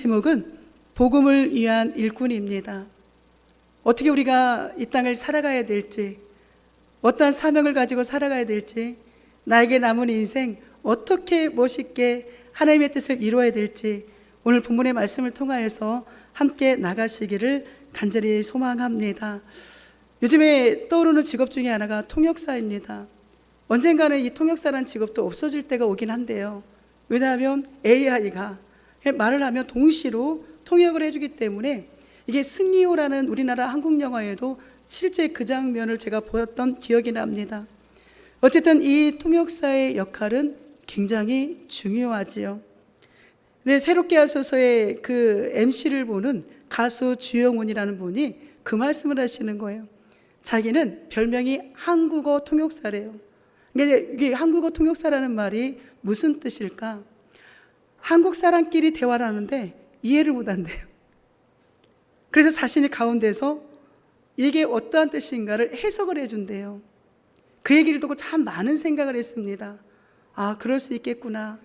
제목은 복음을 위한 일꾼입니다. 어떻게 우리가 이 땅을 살아가야 될지, 어떠한 사명을 가지고 살아가야 될지, 나에게 남은 인생 어떻게 멋있게 하나님의 뜻을 이루어야 될지 오늘 본문의 말씀을 통하여서 함께 나가시기를 간절히 소망합니다. 요즘에 떠오르는 직업 중에 하나가 통역사입니다. 언젠가는 이 통역사라는 직업도 없어질 때가 오긴 한데요. 왜냐하면 AI가 말을 하면 동시로 통역을 해주기 때문에 이게 승리호라는 우리나라 한국 영화에도 실제 그 장면을 제가 보았던 기억이 납니다. 어쨌든 이 통역사의 역할은 굉장히 중요하지요. 네, 새롭게 하소서의 그 MC를 보는 가수 주영훈이라는 분이 그 말씀을 하시는 거예요. 자기는 별명이 한국어 통역사래요. 이게 한국어 통역사라는 말이 무슨 뜻일까? 한국 사람끼리 대화를 하는데 이해를 못한대요. 그래서 자신이 가운데서 이게 어떠한 뜻인가를 해석을 해준대요. 그 얘기를 듣고 참 많은 생각을 했습니다. 아, 그럴 수 있겠구나.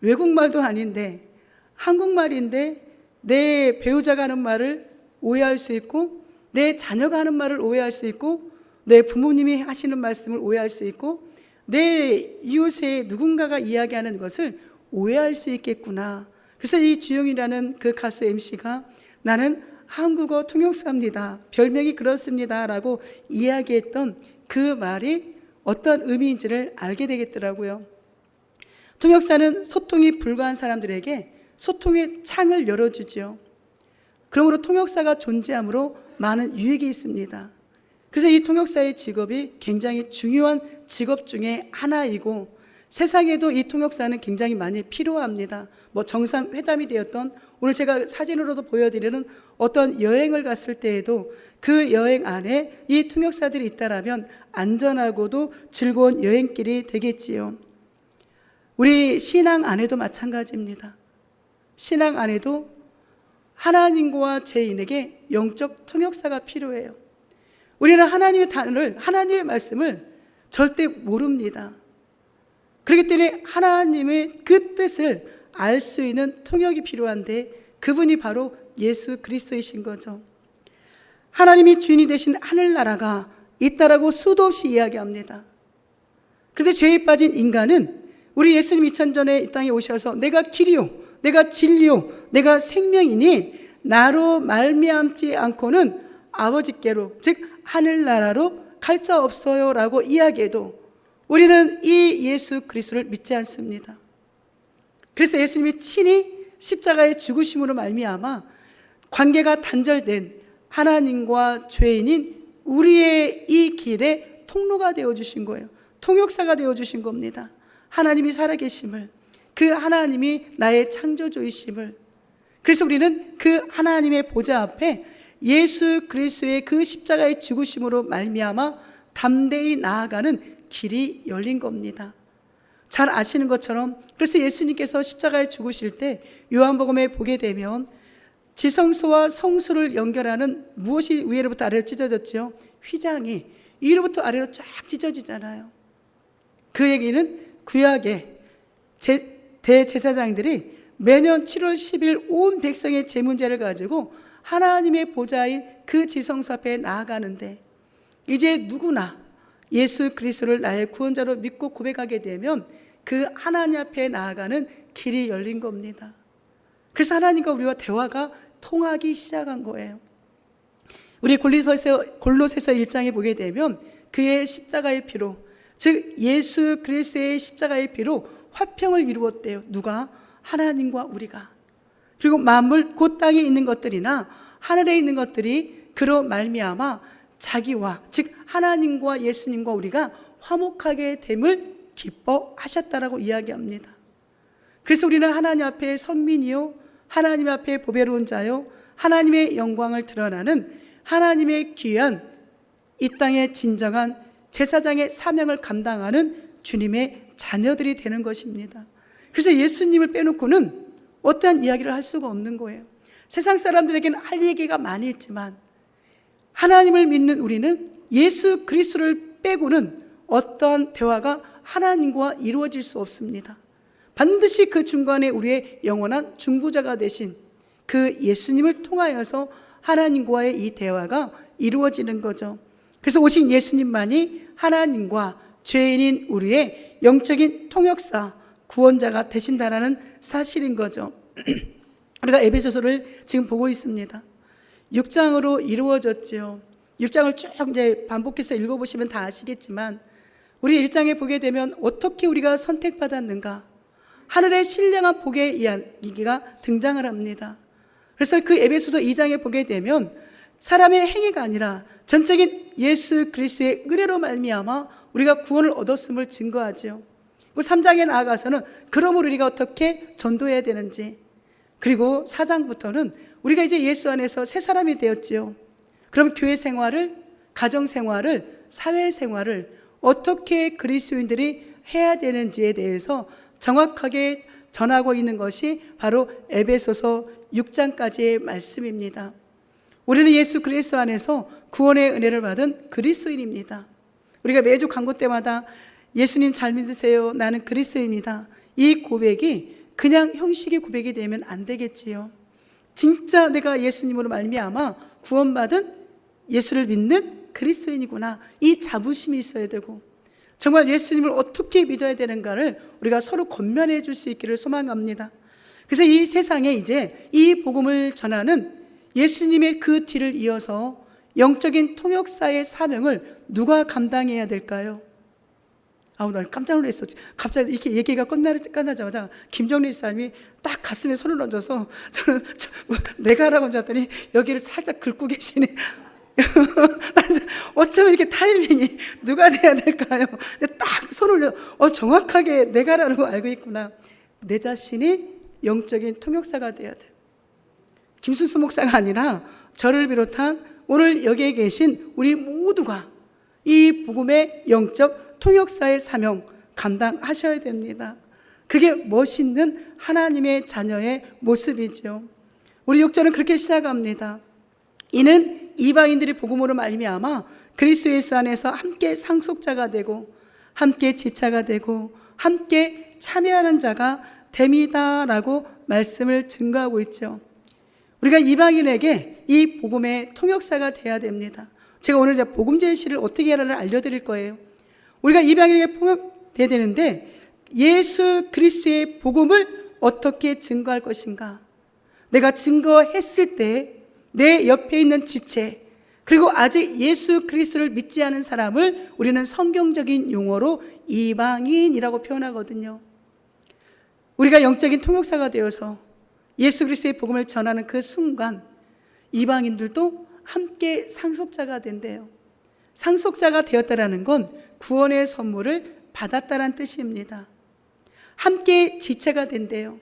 외국말도 아닌데 한국말인데 내 배우자가 하는 말을 오해할 수 있고, 내 자녀가 하는 말을 오해할 수 있고, 내 부모님이 하시는 말씀을 오해할 수 있고, 내 이웃의 누군가가 이야기하는 것을 오해할 수 있겠구나. 그래서 이 주영이라는 그 가수 MC가 나는 한국어 통역사입니다, 별명이 그렇습니다 라고 이야기했던 그 말이 어떤 의미인지를 알게 되겠더라고요. 통역사는 소통이 불가한 사람들에게 소통의 창을 열어주죠. 그러므로 통역사가 존재함으로 많은 유익이 있습니다. 그래서 이 통역사의 직업이 굉장히 중요한 직업 중에 하나이고, 세상에도 이 통역사는 굉장히 많이 필요합니다. 정상회담이 되었던, 오늘 제가 사진으로도 보여드리는 어떤 여행을 갔을 때에도 그 여행 안에 이 통역사들이 있다라면 안전하고도 즐거운 여행길이 되겠지요. 우리 신앙 안에도 마찬가지입니다. 신앙 안에도 하나님과 죄인에게 영적 통역사가 필요해요. 우리는 하나님의 단어를, 하나님의 말씀을 절대 모릅니다. 그렇기 때문에 하나님의 그 뜻을 알 수 있는 통역이 필요한데 그분이 바로 예수 그리스도이신 거죠. 하나님이 주인이 되신 하늘나라가 있다라고 수도 없이 이야기합니다. 그런데 죄에 빠진 인간은 우리 예수님 2000년 전에 이 땅에 오셔서 내가 길이요, 내가 진리요, 내가 생명이니 나로 말미암지 않고는 아버지께로, 즉 하늘나라로 갈 자 없어요 라고 이야기해도 우리는 이 예수 그리스도를 믿지 않습니다. 그래서 예수님이 친히 십자가의 죽으심으로 말미암아 관계가 단절된 하나님과 죄인인 우리의 이 길에 통로가 되어주신 거예요. 통역사가 되어주신 겁니다. 하나님이 살아계심을, 그 하나님이 나의 창조주이심을. 그래서 우리는 그 하나님의 보좌 앞에 예수 그리스도의 그 십자가의 죽으심으로 말미암아 담대히 나아가는 길이 열린 겁니다. 잘 아시는 것처럼, 그래서 예수님께서 십자가에 죽으실 때 요한복음에 보게 되면 지성소와 성소를 연결하는 무엇이 위로부터 아래로 찢어졌죠? 휘장이 위로부터 아래로 쫙 찢어지잖아요. 그 얘기는 구약의 대제사장들이 매년 7월 10일 온 백성의 제문제를 가지고 하나님의 보좌인 그 지성소 앞에 나아가는데, 이제 누구나 예수 그리스도를 나의 구원자로 믿고 고백하게 되면 그 하나님 앞에 나아가는 길이 열린 겁니다. 그래서 하나님과 우리와 대화가 통하기 시작한 거예요. 우리 골로새서 1장에 보게 되면 그의 십자가의 피로, 즉 예수 그리스도의 십자가의 피로 화평을 이루었대요. 누가? 하나님과 우리가. 그리고 만물 곧 땅에 있는 것들이나 하늘에 있는 것들이 그로 말미암아 자기와, 즉 하나님과 예수님과 우리가 화목하게 됨을 기뻐하셨다라고 이야기합니다. 그래서 우리는 하나님 앞에 선민이요, 하나님 앞에 보배로운 자요, 하나님의 영광을 드러나는 하나님의 귀한 이 땅의 진정한 제사장의 사명을 감당하는 주님의 자녀들이 되는 것입니다. 그래서 예수님을 빼놓고는 어떠한 이야기를 할 수가 없는 거예요. 세상 사람들에게는 할 얘기가 많이 있지만 하나님을 믿는 우리는 예수 그리스도를 빼고는 어떠한 대화가 하나님과 이루어질 수 없습니다. 반드시 그 중간에 우리의 영원한 중보자가 되신 그 예수님을 통하여서 하나님과의 이 대화가 이루어지는 거죠. 그래서 오신 예수님만이 하나님과 죄인인 우리의 영적인 통역사, 구원자가 되신다라는 사실인 거죠. 우리가 에베소서를 지금 보고 있습니다. 6장으로 이루어졌지요. 6장을 쭉 이제 반복해서 읽어보시면 다 아시겠지만, 우리 1장에 보게 되면 어떻게 우리가 선택받았는가, 하늘의 신령한 복의 이야기가 등장을 합니다. 그래서 그 에베소서 2장에 보게 되면 사람의 행위가 아니라 전적인 예수 그리스도의 은혜로 말미암아 우리가 구원을 얻었음을 증거하죠. 그리고 3장에 나아가서는 그러므로 우리가 어떻게 전도해야 되는지, 그리고 4장부터는 우리가 이제 예수 안에서 새 사람이 되었지요. 그럼 교회 생활을, 가정 생활을, 사회 생활을 어떻게 그리스도인들이 해야 되는지에 대해서 정확하게 전하고 있는 것이 바로 에베소서 6장까지의 말씀입니다. 우리는 예수 그리스도 안에서 구원의 은혜를 받은 그리스도인입니다. 우리가 매주 광고 때마다 예수님 잘 믿으세요, 나는 그리스도입니다, 이 고백이 그냥 형식의 고백이 되면 안 되겠지요. 진짜 내가 예수님으로 말미암아 구원받은 예수를 믿는 그리스도인이구나, 이 자부심이 있어야 되고, 정말 예수님을 어떻게 믿어야 되는가를 우리가 서로 권면해 줄 수 있기를 소망합니다. 그래서 이 세상에 이제 이 복음을 전하는 예수님의 그 뒤를 이어서 영적인 통역사의 사명을 누가 감당해야 될까요? 나 깜짝 놀랐어. 갑자기 이렇게 얘기가 끝나자마자 김정리 사님이 딱 가슴에 손을 얹어서 저는 내가 하라고 앉았더니 여기를 살짝 긁고 계시네. 어쩌면 이렇게 타이밍이 누가 돼야 될까요? 딱 손을 정확하게 내가 하라고 알고 있구나. 내 자신이 영적인 통역사가 돼야 돼. 김순수 목사가 아니라 저를 비롯한 오늘 여기에 계신 우리 모두가 이 복음의 영적 통역사의 사명 감당하셔야 됩니다. 그게 멋있는 하나님의 자녀의 모습이죠. 우리 6절은 그렇게 시작합니다. 이는 이방인들이 복음으로 말미암아 그리스도 예수 안에서 함께 상속자가 되고 함께 지체가 되고 함께 참여하는 자가 됨이다라고 말씀을 증거하고 있죠. 우리가 이방인에게 이 복음의 통역사가 되어야 됩니다. 제가 오늘 복음 제시를 어떻게 하라를 알려드릴 거예요. 우리가 이방인에게 통역돼야 되는데 예수 그리스도의 복음을 어떻게 증거할 것인가. 내가 증거했을 때 내 옆에 있는 지체, 그리고 아직 예수 그리스도를 믿지 않은 사람을 우리는 성경적인 용어로 이방인이라고 표현하거든요. 우리가 영적인 통역사가 되어서 예수 그리스도의 복음을 전하는 그 순간 이방인들도 함께 상속자가 된대요. 상속자가 되었다라는 건 구원의 선물을 받았다는 뜻입니다. 함께 지체가 된대요.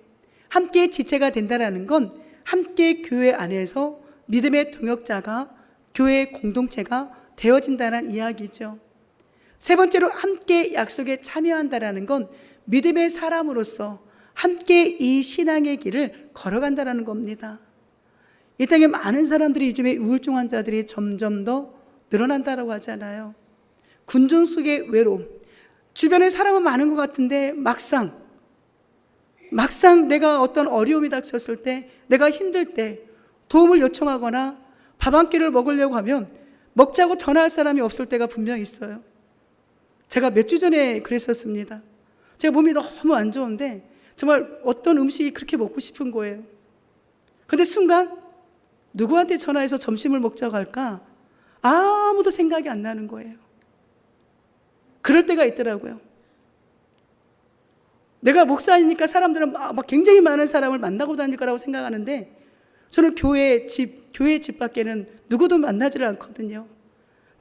함께 지체가 된다라는 건 함께 교회 안에서 믿음의 동역자가, 교회의 공동체가 되어진다는 이야기죠. 세 번째로 함께 약속에 참여한다라는 건 믿음의 사람으로서 함께 이 신앙의 길을 걸어간다는 겁니다. 이 땅에 많은 사람들이 요즘에 우울증 환자들이 점점 더 늘어난다고 하잖아요. 군중 속의 외로움, 주변에 사람은 많은 것 같은데 막상 내가 어떤 어려움이 닥쳤을 때, 내가 힘들 때 도움을 요청하거나 밥 한 끼를 먹으려고 하면 먹자고 전화할 사람이 없을 때가 분명히 있어요. 제가 몇 주 전에 그랬었습니다. 제가 몸이 너무 안 좋은데 정말 어떤 음식이 그렇게 먹고 싶은 거예요. 근데 순간 누구한테 전화해서 점심을 먹자고 할까? 아무도 생각이 안 나는 거예요. 그럴 때가 있더라고요. 내가 목사니까 사람들은 막 굉장히 많은 사람을 만나고 다닐 거라고 생각하는데 저는 교회 집 밖에는 누구도 만나지를 않거든요.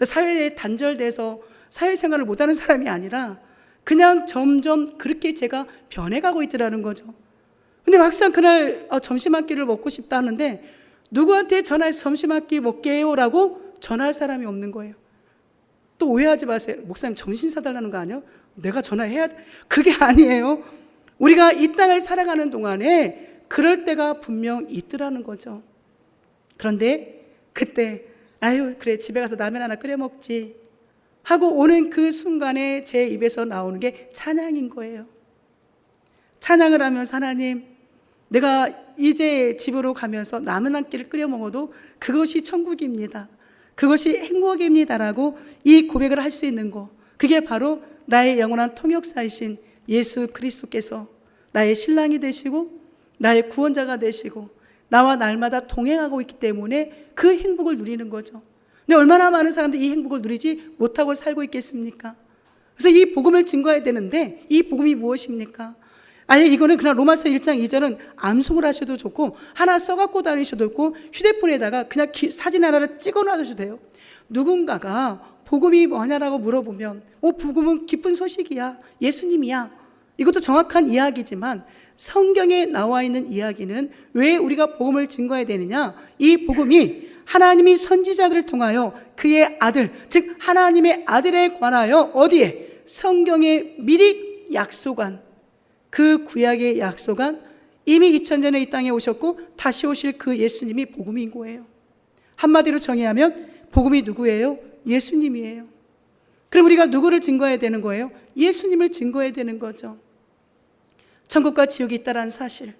사회에 단절돼서 사회생활을 못하는 사람이 아니라 그냥 점점 그렇게 제가 변해가고 있더라는 거죠. 근데 막상 그날 점심 한 끼를 먹고 싶다 하는데 누구한테 전화해서 점심 한 끼 먹게요라고 전화할 사람이 없는 거예요. 또 오해하지 마세요. 목사님 점심 사달라는 거 아니에요? 내가 전화해야 돼? 그게 아니에요. 우리가 이 땅을 살아가는 동안에 그럴 때가 분명 있더라는 거죠. 그런데 그때 그래 집에 가서 라면 하나 끓여 먹지 하고 오는 그 순간에 제 입에서 나오는 게 찬양인 거예요. 찬양을 하면서 하나님, 내가 이제 집으로 가면서 남은 한 끼를 끓여 먹어도 그것이 천국입니다. 그것이 행복입니다라고 이 고백을 할 수 있는 거, 그게 바로 나의 영원한 통역사이신 예수 그리스도께서 나의 신랑이 되시고 나의 구원자가 되시고 나와 날마다 동행하고 있기 때문에 그 행복을 누리는 거죠. 근데 얼마나 많은 사람들이 이 행복을 누리지 못하고 살고 있겠습니까? 그래서 이 복음을 증거해야 되는데 이 복음이 무엇입니까? 아니, 이거는 그냥 로마서 1장 2절은 암송을 하셔도 좋고 하나 써갖고 다니셔도 좋고 휴대폰에다가 그냥 사진 하나를 찍어놔도 돼요. 누군가가 복음이 뭐냐라고 물어보면 복음은 기쁜 소식이야, 예수님이야. 이것도 정확한 이야기지만 성경에 나와 있는 이야기는 왜 우리가 복음을 증거해야 되느냐? 이 복음이 하나님이 선지자들을 통하여 그의 아들, 즉 하나님의 아들에 관하여 어디에? 성경에 미리 약속한, 그 구약의 약속한, 이미 2000년에 이 땅에 오셨고 다시 오실 그 예수님이 복음인 거예요. 한마디로 정의하면 복음이 누구예요? 예수님이에요. 그럼 우리가 누구를 증거해야 되는 거예요? 예수님을 증거해야 되는 거죠. 천국과 지옥이 있다는 사실,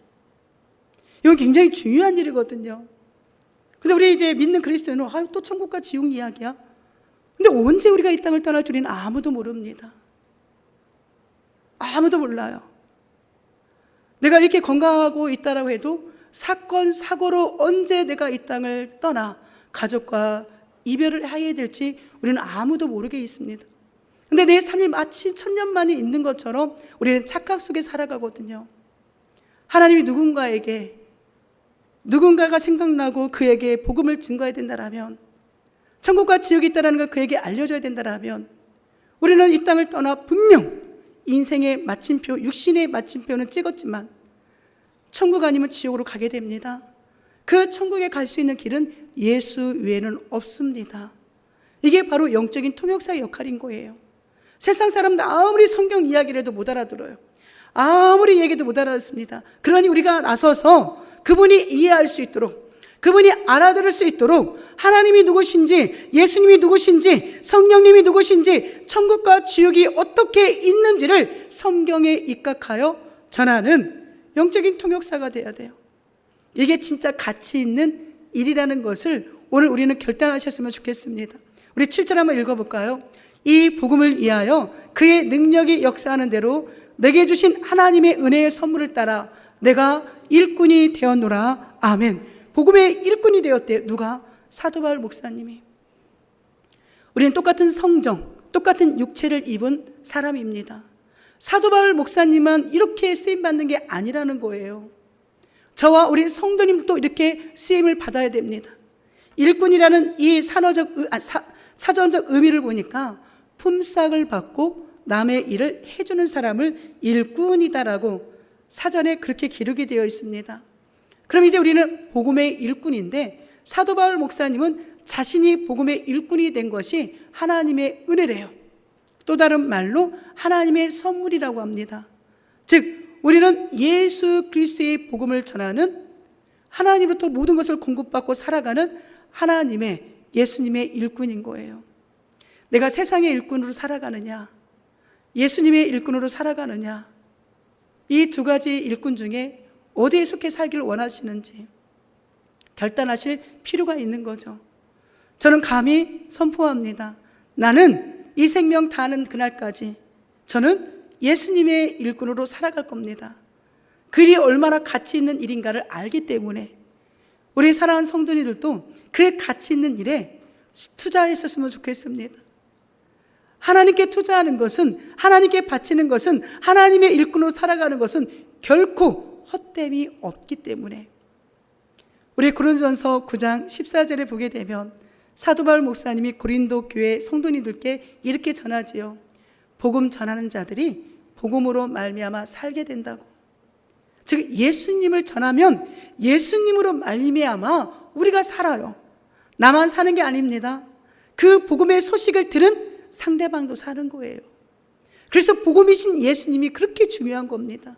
이건 굉장히 중요한 일이거든요. 근데 우리 이제 믿는 그리스도인은 또 천국과 지옥 이야기야? 근데 언제 우리가 이 땅을 떠날 줄은 아무도 모릅니다. 아무도 몰라요. 내가 이렇게 건강하고 있다라고 해도 사건, 사고로 언제 내가 이 땅을 떠나 가족과 이별을 해야 될지 우리는 아무도 모르게 있습니다. 근데 내 삶이 마치 1000년 만에 있는 것처럼 우리는 착각 속에 살아가거든요. 하나님이 누군가가 생각나고 그에게 복음을 증거해야 된다라면, 천국과 지옥이 있다는 걸 그에게 알려줘야 된다라면, 우리는 이 땅을 떠나 분명 인생의 마침표, 육신의 마침표는 찍었지만 천국 아니면 지옥으로 가게 됩니다. 그 천국에 갈 수 있는 길은 예수 외에는 없습니다. 이게 바로 영적인 통역사의 역할인 거예요. 세상 사람들 아무리 성경 이야기를 해도 못 알아들어요. 아무리 얘기해도 못 알아듣습니다. 그러니 우리가 나서서 그분이 이해할 수 있도록, 그분이 알아들을 수 있도록 하나님이 누구신지, 예수님이 누구신지, 성령님이 누구신지, 천국과 지옥이 어떻게 있는지를 성경에 입각하여 전하는 영적인 통역사가 돼야 돼요. 이게 진짜 가치 있는 일이라는 것을 오늘 우리는 결단하셨으면 좋겠습니다. 우리 7절 한번 읽어볼까요? 이 복음을 위하여 그의 능력이 역사하는 대로 내게 주신 하나님의 은혜의 선물을 따라 내가 일꾼이 되었노라. 아멘. 복음의 일꾼이 되었대요. 누가? 사도 바울 목사님이. 우리는 똑같은 성정, 똑같은 육체를 입은 사람입니다. 사도 바울 목사님만 이렇게 쓰임받는 게 아니라는 거예요. 저와 우리 성도님도 이렇게 쓰임을 받아야 됩니다. 일꾼이라는 이 사전적 의미를 보니까 품삯을 받고 남의 일을 해주는 사람을 일꾼이다라고 사전에 그렇게 기록이 되어 있습니다. 그럼 이제 우리는 복음의 일꾼인데 사도 바울 목사님은 자신이 복음의 일꾼이 된 것이 하나님의 은혜래요. 또 다른 말로 하나님의 선물이라고 합니다. 즉 우리는 예수 그리스도의 복음을 전하는, 하나님으로부터 모든 것을 공급받고 살아가는 하나님의, 예수님의 일꾼인 거예요. 내가 세상의 일꾼으로 살아가느냐, 예수님의 일꾼으로 살아가느냐, 이 두 가지 일꾼 중에 어디에 속해 살기를 원하시는지 결단하실 필요가 있는 거죠. 저는 감히 선포합니다. 나는 이 생명 다하는 그날까지 저는 예수님의 일꾼으로 살아갈 겁니다. 그게 얼마나 가치 있는 일인가를 알기 때문에 우리 사랑하는 성도님들도 그 가치 있는 일에 투자했었으면 좋겠습니다. 하나님께 투자하는 것은, 하나님께 바치는 것은, 하나님의 일꾼으로 살아가는 것은 결코 헛됨이 없기 때문에 우리 고린도전서 9장 14절에 보게 되면 사도 바울 목사님이 고린도 교회 성도님들께 이렇게 전하지요. 복음 전하는 자들이 복음으로 말미암아 살게 된다고. 즉 예수님을 전하면 예수님으로 말미암아 우리가 살아요. 나만 사는 게 아닙니다. 그 복음의 소식을 들은 상대방도 사는 거예요. 그래서 복음이신 예수님이 그렇게 중요한 겁니다.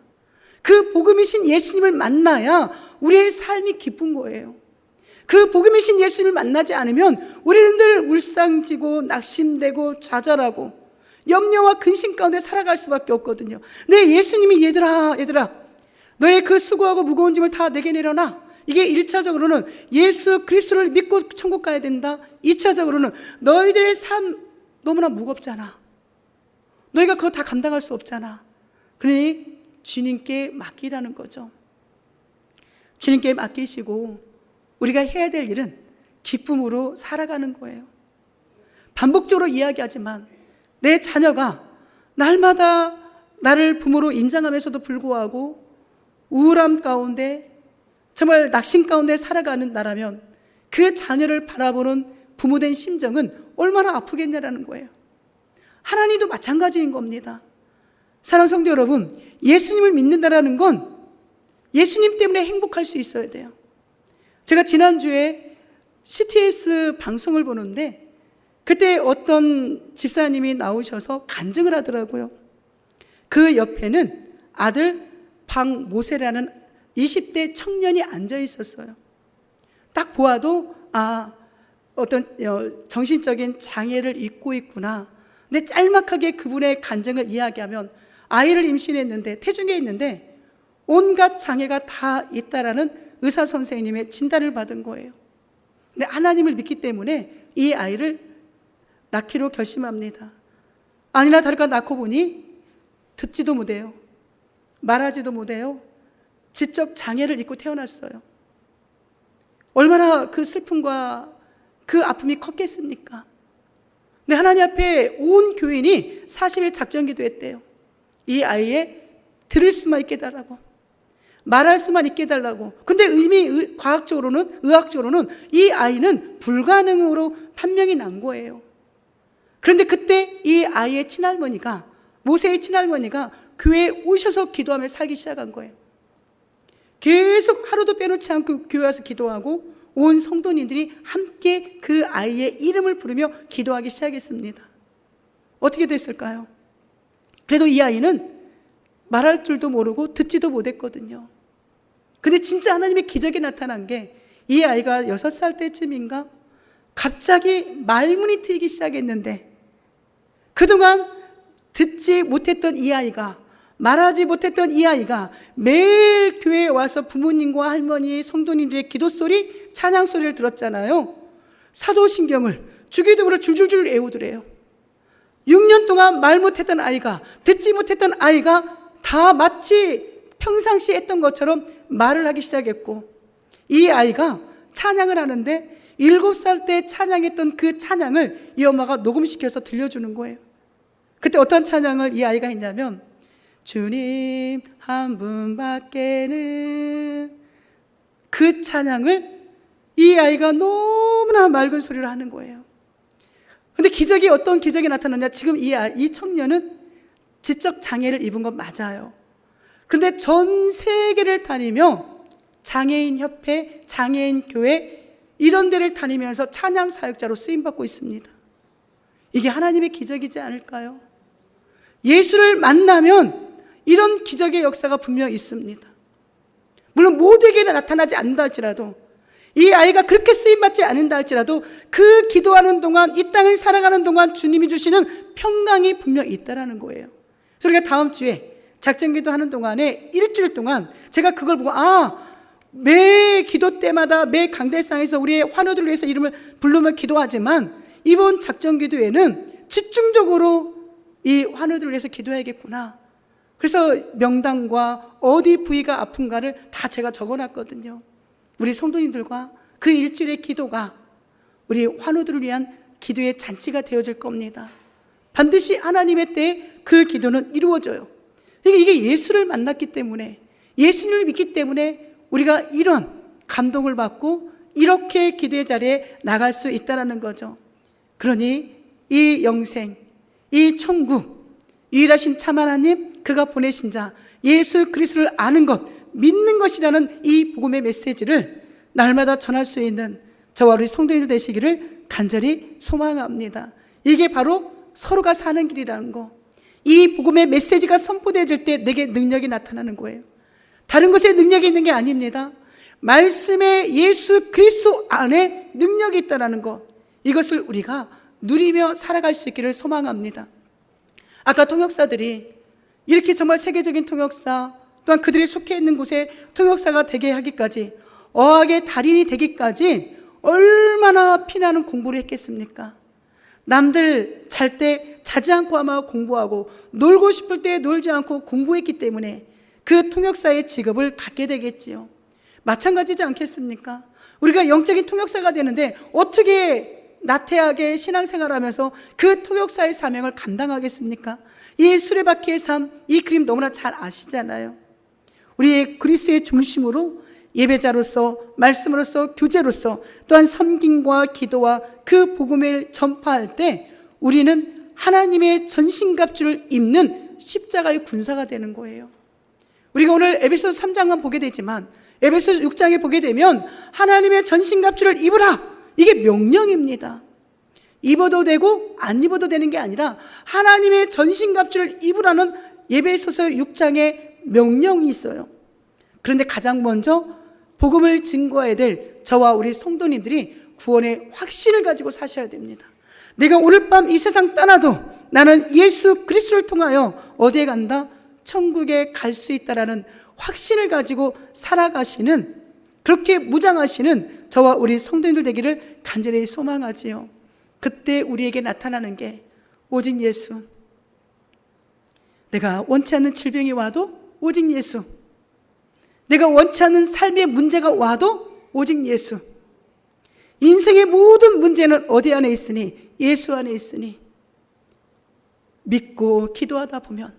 그 복음이신 예수님을 만나야 우리의 삶이 기쁜 거예요. 그 복음이신 예수님을 만나지 않으면 우리는 늘 울상지고 낙심되고 좌절하고 염려와 근심 가운데 살아갈 수밖에 없거든요. 네, 예수님이 얘들아 너의 그 수고하고 무거운 짐을 다 내게 내려놔. 이게 1차적으로는 예수 그리스도를 믿고 천국 가야 된다. 2차적으로는 너희들의 삶 너무나 무겁잖아. 너희가 그거 다 감당할 수 없잖아. 그러니 주님께 맡기라는 거죠. 주님께 맡기시고 우리가 해야 될 일은 기쁨으로 살아가는 거예요. 반복적으로 이야기하지만 내 자녀가 날마다 나를 부모로 인정하면서도 불구하고 우울함 가운데 정말 낙심 가운데 살아가는 나라면 그 자녀를 바라보는 부모된 심정은 얼마나 아프겠냐라는 거예요. 하나님도 마찬가지인 겁니다. 사랑하는 성도 여러분, 예수님을 믿는다라는 건 예수님 때문에 행복할 수 있어야 돼요. 제가 지난주에 CTS 방송을 보는데 그때 어떤 집사님이 나오셔서 간증을 하더라고요. 그 옆에는 아들 박모세라는 20대 청년이 앉아 있었어요. 딱 보아도 어떤 정신적인 장애를 입고 있구나. 근데 짤막하게 그분의 간증을 이야기하면 아이를 임신했는데 태중에 있는데 온갖 장애가 다 있다라는 의사 선생님의 진단을 받은 거예요. 근데 하나님을 믿기 때문에 이 아이를 낳기로 결심합니다. 아니나 다를까 낳고 보니 듣지도 못해요. 말하지도 못해요. 지적 장애를 입고 태어났어요. 얼마나 그 슬픔과 그 아픔이 컸겠습니까? 근데 하나님 앞에 온 교인이 40일 작정기도 했대요. 이 아이의 들을 수만 있게 해달라고, 말할 수만 있게 해달라고. 근데 이미 의학적으로는 이 아이는 불가능으로 판명이 난 거예요. 그런데 그때 이 아이의 친할머니가, 모세의 친할머니가 교회에 오셔서 기도하며 살기 시작한 거예요. 계속 하루도 빼놓지 않고 교회 와서 기도하고 온 성도님들이 함께 그 아이의 이름을 부르며 기도하기 시작했습니다. 어떻게 됐을까요? 그래도 이 아이는 말할 줄도 모르고 듣지도 못했거든요. 근데 진짜 하나님의 기적이 나타난 게 이 아이가 6살 때쯤인가 갑자기 말문이 트이기 시작했는데 그동안 듣지 못했던 이 아이가, 말하지 못했던 이 아이가 매일 교회에 와서 부모님과 할머니, 성도님들의 기도 소리, 찬양 소리를 들었잖아요. 사도신경을, 주기도문을 줄줄줄 외우더래요. 6년 동안 말 못했던 아이가, 듣지 못했던 아이가 다 마치 평상시에 했던 것처럼 말을 하기 시작했고, 이 아이가 찬양을 하는데 7살 때 찬양했던 그 찬양을 이 엄마가 녹음시켜서 들려주는 거예요. 그때 어떤 찬양을 이 아이가 했냐면, 주님 한 분밖에는, 그 찬양을 이 아이가 너무나 맑은 소리로 하는 거예요. 근데 어떤 기적이 나타났냐? 지금 이 청년은 지적 장애를 입은 건 맞아요. 근데 전 세계를 다니며 장애인 협회, 장애인 교회 이런 데를 다니면서 찬양 사역자로 쓰임받고 있습니다. 이게 하나님의 기적이지 않을까요? 예수를 만나면 이런 기적의 역사가 분명 있습니다. 물론 모두에게는 나타나지 않는다 할지라도, 이 아이가 그렇게 쓰임받지 않는다 할지라도 그 기도하는 동안, 이 땅을 살아가는 동안 주님이 주시는 평강이 분명히 있다는 거예요. 그래서 우리가 다음 주에 작정기도 하는 동안에 일주일 동안 제가 그걸 보고 매 기도 때마다 매 강대상에서 우리의 환우들을 위해서 이름을 부르며 기도하지만 이번 작정기도에는 집중적으로 이 환우들을 위해서 기도해야겠구나. 그래서 명단과 어디 부위가 아픈가를 다 제가 적어놨거든요. 우리 성도님들과 그 일주일의 기도가 우리 환우들을 위한 기도의 잔치가 되어질 겁니다. 반드시 하나님의 때에 그 기도는 이루어져요. 그러니까 이게 예수를 만났기 때문에, 예수님을 믿기 때문에 우리가 이런 감동을 받고 이렇게 기도의 자리에 나갈 수 있다는 거죠. 그러니 이 영생, 이 천국, 유일하신 참 하나님, 그가 보내신 자 예수 그리스도를 아는 것, 믿는 것이라는 이 복음의 메시지를 날마다 전할 수 있는 저와 우리 성도님들 되시기를 간절히 소망합니다. 이게 바로 서로가 사는 길이라는 거. 이 복음의 메시지가 선포되어질 때 내게 능력이 나타나는 거예요. 다른 것에 능력이 있는 게 아닙니다. 말씀에 예수 그리스도 안에 능력이 있다는 것, 이것을 우리가 누리며 살아갈 수 있기를 소망합니다. 아까 통역사들이 이렇게 정말 세계적인 통역사, 또한 그들이 속해 있는 곳에 통역사가 되게 하기까지, 어학의 달인이 되기까지 얼마나 피나는 공부를 했겠습니까? 남들 잘 때 자지 않고 아마 공부하고, 놀고 싶을 때 놀지 않고 공부했기 때문에 그 통역사의 직업을 갖게 되겠지요. 마찬가지지 않겠습니까? 우리가 영적인 통역사가 되는데 어떻게 나태하게 신앙생활하면서 그 통역사의 사명을 감당하겠습니까? 이 수레바퀴의 삶, 이 그림 너무나 잘 아시잖아요. 우리의 그리스도의 중심으로 예배자로서, 말씀으로서, 교제로서, 또한 섬김과 기도와 그 복음을 전파할 때 우리는 하나님의 전신갑주를 입는 십자가의 군사가 되는 거예요. 우리가 오늘 에베소서 3장만 보게 되지만 에베소서 6장에 보게 되면 하나님의 전신갑주를 입으라, 이게 명령입니다. 입어도 되고 안 입어도 되는 게 아니라 하나님의 전신갑주를 입으라는 에베소서 6장의 명령이 있어요. 그런데 가장 먼저 복음을 증거해야 될 저와 우리 성도님들이 구원의 확신을 가지고 사셔야 됩니다. 내가 오늘 밤 이 세상 떠나도 나는 예수 그리스도를 통하여 어디에 간다? 천국에 갈 수 있다라는 확신을 가지고 살아가시는, 그렇게 무장하시는 저와 우리 성도님들 되기를 간절히 소망하지요. 그때 우리에게 나타나는 게 오직 예수. 내가 원치 않는 질병이 와도 오직 예수. 내가 원치 않는 삶의 문제가 와도 오직 예수. 인생의 모든 문제는 어디 안에 있으니? 예수 안에 있으니. 믿고 기도하다 보면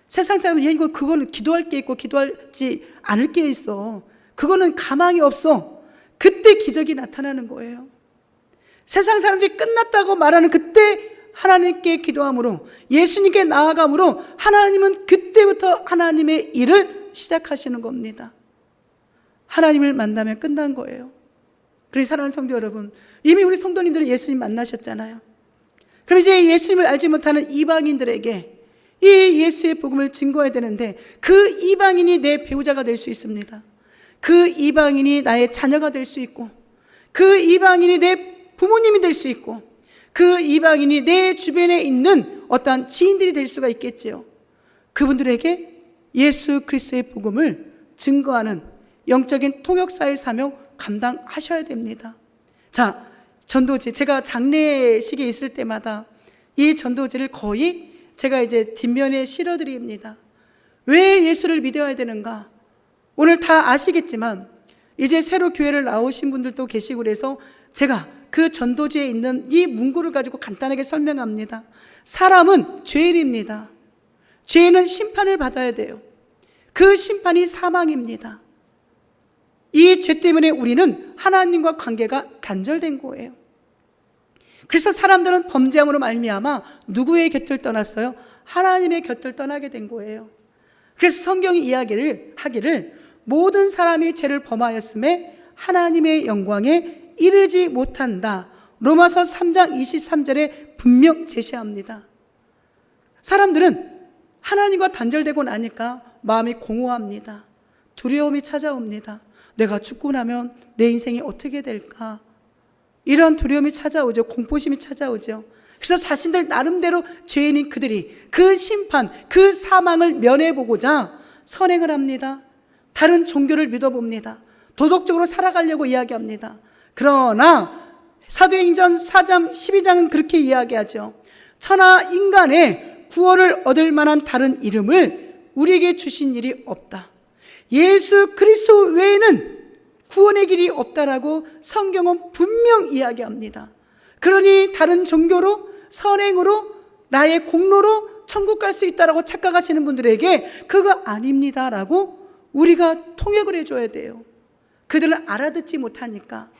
세상 사람은 그거는 기도할 게 있고 기도하지 않을 게 있어, 그거는 가망이 없어. 그때 기적이 나타나는 거예요. 세상 사람들이 끝났다고 말하는 그때 하나님께 기도함으로, 예수님께 나아감으로 하나님은 그때부터 하나님의 일을 시작하시는 겁니다. 하나님을 만나면 끝난 거예요. 그래서 사랑하는 성도 여러분, 이미 우리 성도님들은 예수님 만나셨잖아요. 그럼 이제 예수님을 알지 못하는 이방인들에게 이 예수의 복음을 증거해야 되는데, 그 이방인이 내 배우자가 될 수 있습니다. 그 이방인이 나의 자녀가 될 수 있고, 그 이방인이 내 부모님이 될 수 있고, 그 이방인이 내 주변에 있는 어떠한 지인들이 될 수가 있겠지요. 그분들에게 예수 그리스도의 복음을 증거하는 영적인 통역사의 사명 감당하셔야 됩니다. 자, 전도지, 제가 장례식에 있을 때마다 이 전도지를 거의 제가 이제 뒷면에 실어드립니다. 왜 예수를 믿어야 되는가? 오늘 다 아시겠지만 이제 새로 교회를 나오신 분들도 계시고 그래서 제가 그 전도지에 있는 이 문구를 가지고 간단하게 설명합니다. 사람은 죄인입니다. 죄인은 심판을 받아야 돼요. 그 심판이 사망입니다. 이 죄 때문에 우리는 하나님과 관계가 단절된 거예요. 그래서 사람들은 범죄함으로 말미암아 누구의 곁을 떠났어요? 하나님의 곁을 떠나게 된 거예요. 그래서 성경이 이야기를 하기를 모든 사람이 죄를 범하였음에 하나님의 영광에 이르지 못한다. 로마서 3장 23절에 분명 제시합니다. 사람들은 하나님과 단절되고 나니까 마음이 공허합니다. 두려움이 찾아옵니다. 내가 죽고 나면 내 인생이 어떻게 될까? 이런 두려움이 찾아오죠. 공포심이 찾아오죠. 그래서 자신들 나름대로 죄인인 그들이 그 심판, 그 사망을 면해보고자 선행을 합니다. 다른 종교를 믿어봅니다. 도덕적으로 살아가려고 이야기합니다. 그러나 사도행전 4장 12장은 그렇게 이야기하죠. 천하 인간의 구원을 얻을 만한 다른 이름을 우리에게 주신 일이 없다. 예수 그리스도 외에는 구원의 길이 없다라고 성경은 분명 이야기합니다. 그러니 다른 종교로, 선행으로, 나의 공로로 천국 갈 수 있다라고 착각하시는 분들에게 그거 아닙니다라고 우리가 통역을 해줘야 돼요. 그들은 알아듣지 못하니까.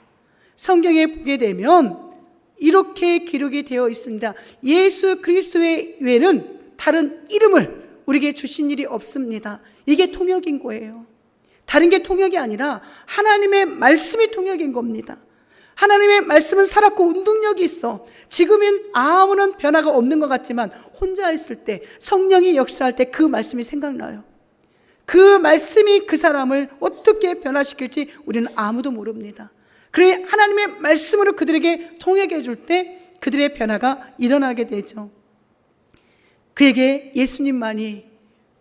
성경에 보게 되면 이렇게 기록이 되어 있습니다. 예수 그리스도 외에는 다른 이름을 우리에게 주신 일이 없습니다. 이게 통역인 거예요. 다른 게 통역이 아니라 하나님의 말씀이 통역인 겁니다. 하나님의 말씀은 살았고 운동력이 있어. 지금은 아무런 변화가 없는 것 같지만 혼자 있을 때, 성령이 역사할 때 그 말씀이 생각나요. 그 말씀이 그 사람을 어떻게 변화시킬지 우리는 아무도 모릅니다. 그래 하나님의 말씀으로 그들에게 통역해 줄 때 그들의 변화가 일어나게 되죠. 그에게 예수님만이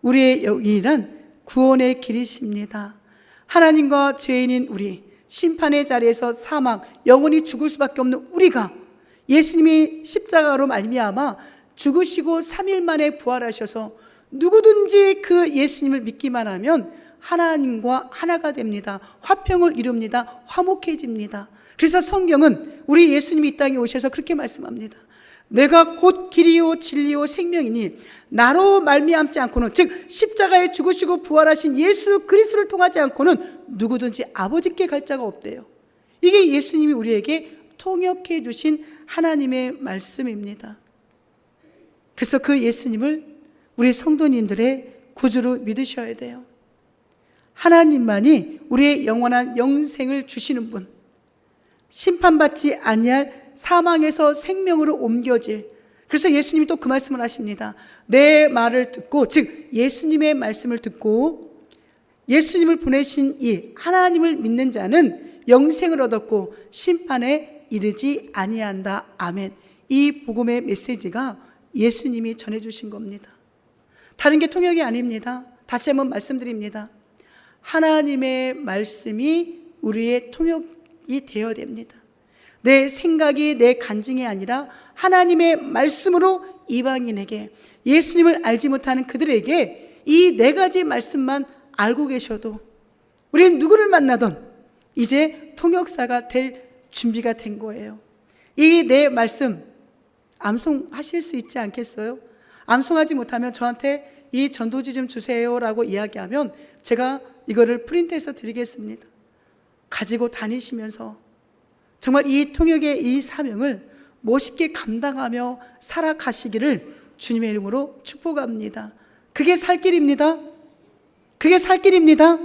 우리의 유일한 구원의 길이십니다. 하나님과 죄인인 우리, 심판의 자리에서 사망, 영원히 죽을 수밖에 없는 우리가 예수님이 십자가로 말미암아 죽으시고 3일 만에 부활하셔서 누구든지 그 예수님을 믿기만 하면 하나님과 하나가 됩니다. 화평을 이룹니다. 화목해집니다. 그래서 성경은 우리 예수님이 이 땅에 오셔서 그렇게 말씀합니다. 내가 곧 길이요 진리요 생명이니 나로 말미암지 않고는, 즉 십자가에 죽으시고 부활하신 예수 그리스도를 통하지 않고는 누구든지 아버지께 갈 자가 없대요. 이게 예수님이 우리에게 통역해 주신 하나님의 말씀입니다. 그래서 그 예수님을 우리 성도님들의 구주로 믿으셔야 돼요. 하나님만이 우리의 영원한 영생을 주시는 분, 심판받지 아니할 사망에서 생명으로 옮겨질, 그래서 예수님이 또 그 말씀을 하십니다. 내 말을 듣고, 즉 예수님의 말씀을 듣고 예수님을 보내신 이 하나님을 믿는 자는 영생을 얻었고 심판에 이르지 아니한다. 아멘. 이 복음의 메시지가 예수님이 전해주신 겁니다. 다른 게 통역이 아닙니다. 다시 한번 말씀드립니다. 하나님의 말씀이 우리의 통역이 되어야 됩니다. 내 생각이, 내 간증이 아니라 하나님의 말씀으로 이방인에게, 예수님을 알지 못하는 그들에게 이 4가지 말씀만 알고 계셔도 우리는 누구를 만나던 이제 통역사가 될 준비가 된 거예요. 이 4 말씀 암송하실 수 있지 않겠어요? 암송하지 못하면 저한테 이 전도지 좀 주세요라고 이야기하면 제가 이거를 프린트해서 드리겠습니다. 가지고 다니시면서 정말 이 통역의 이 사명을 멋있게 감당하며 살아가시기를 주님의 이름으로 축복합니다. 그게 살 길입니다. 그게 살 길입니다.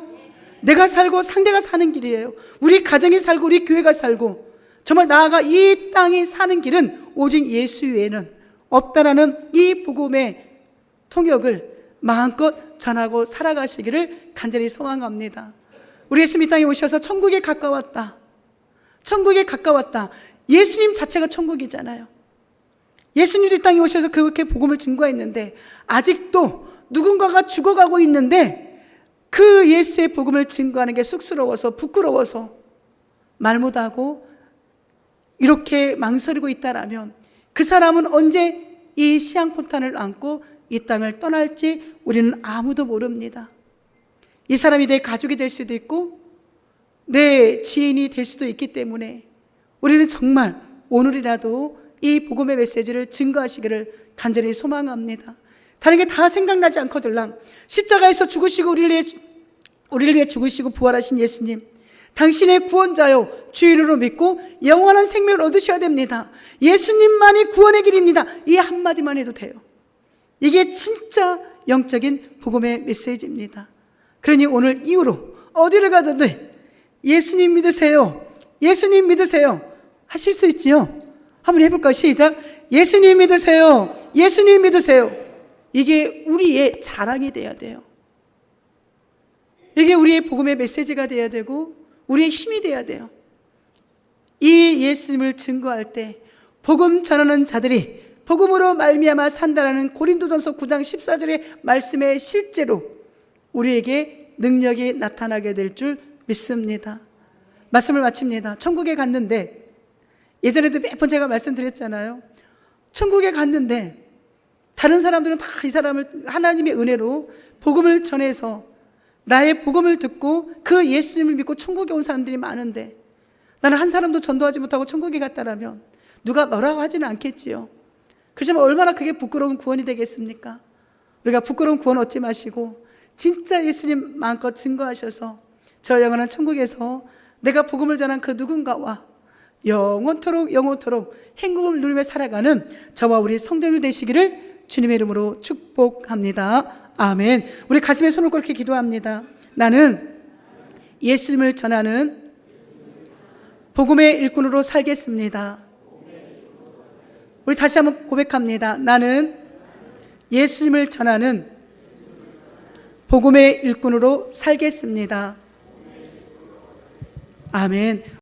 내가 살고 상대가 사는 길이에요. 우리 가정이 살고 우리 교회가 살고 정말 나아가 이 땅이 사는 길은 오직 예수 외에는 없다라는 이 복음의 통역을 마음껏 전하고 살아가시기를 간절히 소망합니다. 우리 예수님 이 땅에 오셔서 천국에 가까웠다. 천국에 가까웠다. 예수님 자체가 천국이잖아요. 예수님이 이 땅에 오셔서 그렇게 복음을 증거했는데 아직도 누군가가 죽어가고 있는데 그 예수의 복음을 증거하는 게 쑥스러워서 부끄러워서 말 못하고 이렇게 망설이고 있다라면 그 사람은 언제 이 시한포탄을 안고 이 땅을 떠날지 우리는 아무도 모릅니다. 이 사람이 내 가족이 될 수도 있고 내 지인이 될 수도 있기 때문에 우리는 정말 오늘이라도 이 복음의 메시지를 증거하시기를 간절히 소망합니다. 다른 게 다 생각나지 않거들랑 십자가에서 죽으시고 우리를 위해 죽으시고 부활하신 예수님, 당신의 구원자요 주인으로 믿고 영원한 생명을 얻으셔야 됩니다. 예수님만이 구원의 길입니다. 이 한마디만 해도 돼요. 이게 진짜 영적인 복음의 메시지입니다. 그러니 오늘 이후로 어디를 가든지 예수님 믿으세요, 예수님 믿으세요 하실 수 있지요? 한번 해볼까요? 시작. 예수님 믿으세요, 예수님 믿으세요. 이게 우리의 자랑이 돼야 돼요. 이게 우리의 복음의 메시지가 돼야 되고 우리의 힘이 돼야 돼요. 이 예수님을 증거할 때 복음 전하는 자들이 복음으로 말미암아 산다라는 고린도전서 9장 14절의 말씀에 실제로 우리에게 능력이 나타나게 될 줄 믿습니다. 말씀을 마칩니다. 천국에 갔는데, 예전에도 몇 번 제가 말씀드렸잖아요. 천국에 갔는데 다른 사람들은 다 이 사람을 하나님의 은혜로 복음을 전해서 나의 복음을 듣고 그 예수님을 믿고 천국에 온 사람들이 많은데 나는 한 사람도 전도하지 못하고 천국에 갔다라면 누가 뭐라고 하지는 않겠지요. 그렇지만 얼마나 그게 부끄러운 구원이 되겠습니까? 우리가 부끄러운 구원 얻지 마시고 진짜 예수님 마음껏 증거하셔서 저 영원한 천국에서 내가 복음을 전한 그 누군가와 영원토록 행복을 누리며 살아가는 저와 우리 성도들 되시기를 주님의 이름으로 축복합니다. 아멘. 우리 가슴에 손을 꿇게 기도합니다. 나는 예수님을 전하는 복음의 일꾼으로 살겠습니다. 우리 다시 한번 고백합니다. 나는 예수님을 전하는 복음의 일꾼으로 살겠습니다. 아멘.